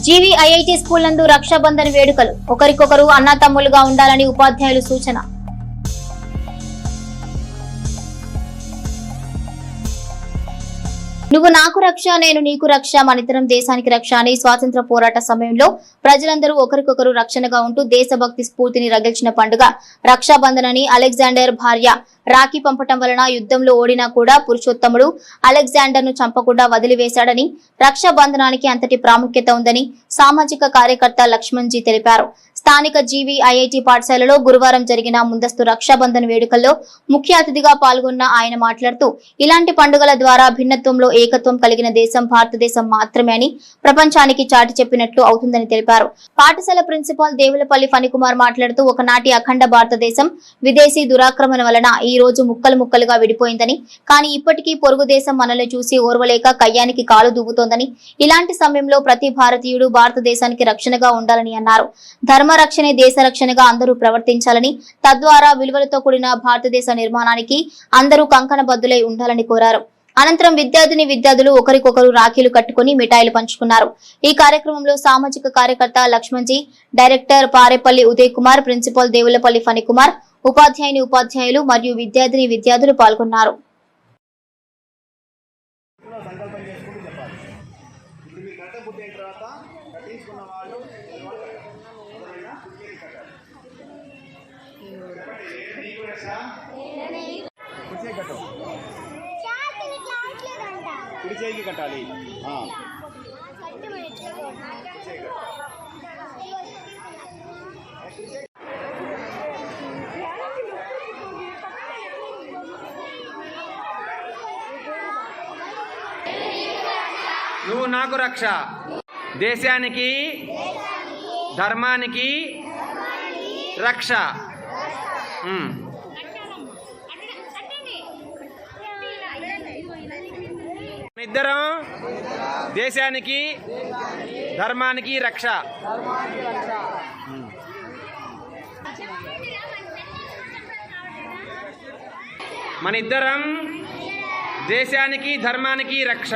జీవీఐఐటీ school నందు రక్షాబంధన్ వేడుకలు ఒకరికొకరు అన్నతమ్ములుగా ఉండాలని ఉపాధ్యాయులు సూచన. నువ్వు నాకు రక్ష, నేను నీకు రక్ష, మనిద్దరం దేశానికి రక్ష అని స్వాతంత్ర పోరాట సమయంలో ప్రజలందరూ ఒకరికొకరు రక్షణగా ఉంటూ దేశభక్తి స్ఫూర్తిని రగిల్చిన పండుగ రక్షాబంధన్ అని అలెగ్జాండర్ భార్య రాఖీ పంపటం వలన యుద్ధంలో ఓడినా కూడా పురుషోత్తముడు అలెగ్జాండర్ ను చంపకుండా వదిలివేశాడని, రక్షాబంధనానికి అంతటి ప్రాముఖ్యత ఉందని సామాజిక కార్యకర్త లక్ష్మణ్ జీ తెలిపారు. స్థానిక జీవీఐఐటీ పాఠశాలలో గురువారం జరిగిన ముందస్తు రక్షాబంధన్ వేడుకల్లో ముఖ్య అతిథిగా పాల్గొన్న ఆయన మాట్లాడుతూ, ఇలాంటి పండుగల ద్వారా భిన్నత్వంలో ఏకత్వం కలిగిన దేశం భారతదేశం మాత్రమే అని ప్రపంచానికి చాటి చెప్పినట్లు అవుతుందని తెలిపారు. పాఠశాల ప్రిన్సిపాల్ దేవులపల్లి ఫణికుమార్ మాట్లాడుతూ, ఒకనాటి అఖండ భారతదేశం విదేశీ దురాక్రమణ వలన ఈ రోజు ముక్కలు ముక్కలుగా విడిపోయిందని, కానీ ఇప్పటికీ పొరుగు దేశం మనల్ని చూసి ఓర్వలేక కయ్యానికి కాలు దూగుతోందని, ఇలాంటి సమయంలో ప్రతి భారతీయుడు భారతదేశానికి రక్షణగా ఉండాలని అన్నారు. ధర్మ రక్షణే దేశ రక్షణగా అందరూ ప్రవర్తించాలని, తద్వారా విలువలతో కూడిన భారతదేశ నిర్మాణానికి అందరూ కంకణబద్దులై ఉండాలని కోరారు. అనంతరం విద్యార్థులు ఒకరికొకరు రాఖీలు కట్టుకుని మిఠాయిలు పంచుకున్నారు. ఈ కార్యక్రమంలో సామాజిక కార్యకర్త లక్ష్మణ్ జీ, డైరెక్టర్ పారేపల్లి ఉదయ్ కుమార్, ప్రిన్సిపల్ దేవులపల్లి ఫణికుమార్, ఉపాధ్యాయులు మరియు విద్యార్థులు పాల్గొన్నారు. కుడి చేయికి కట్టాలి. నువ్వు నాకు రక్ష, దేశానికి ధర్మానికి రక్ష. ఇద్దరం దేశానికి ధర్మానికి రక్ష. మనిద్దరం దేశానికి ధర్మానికి రక్ష.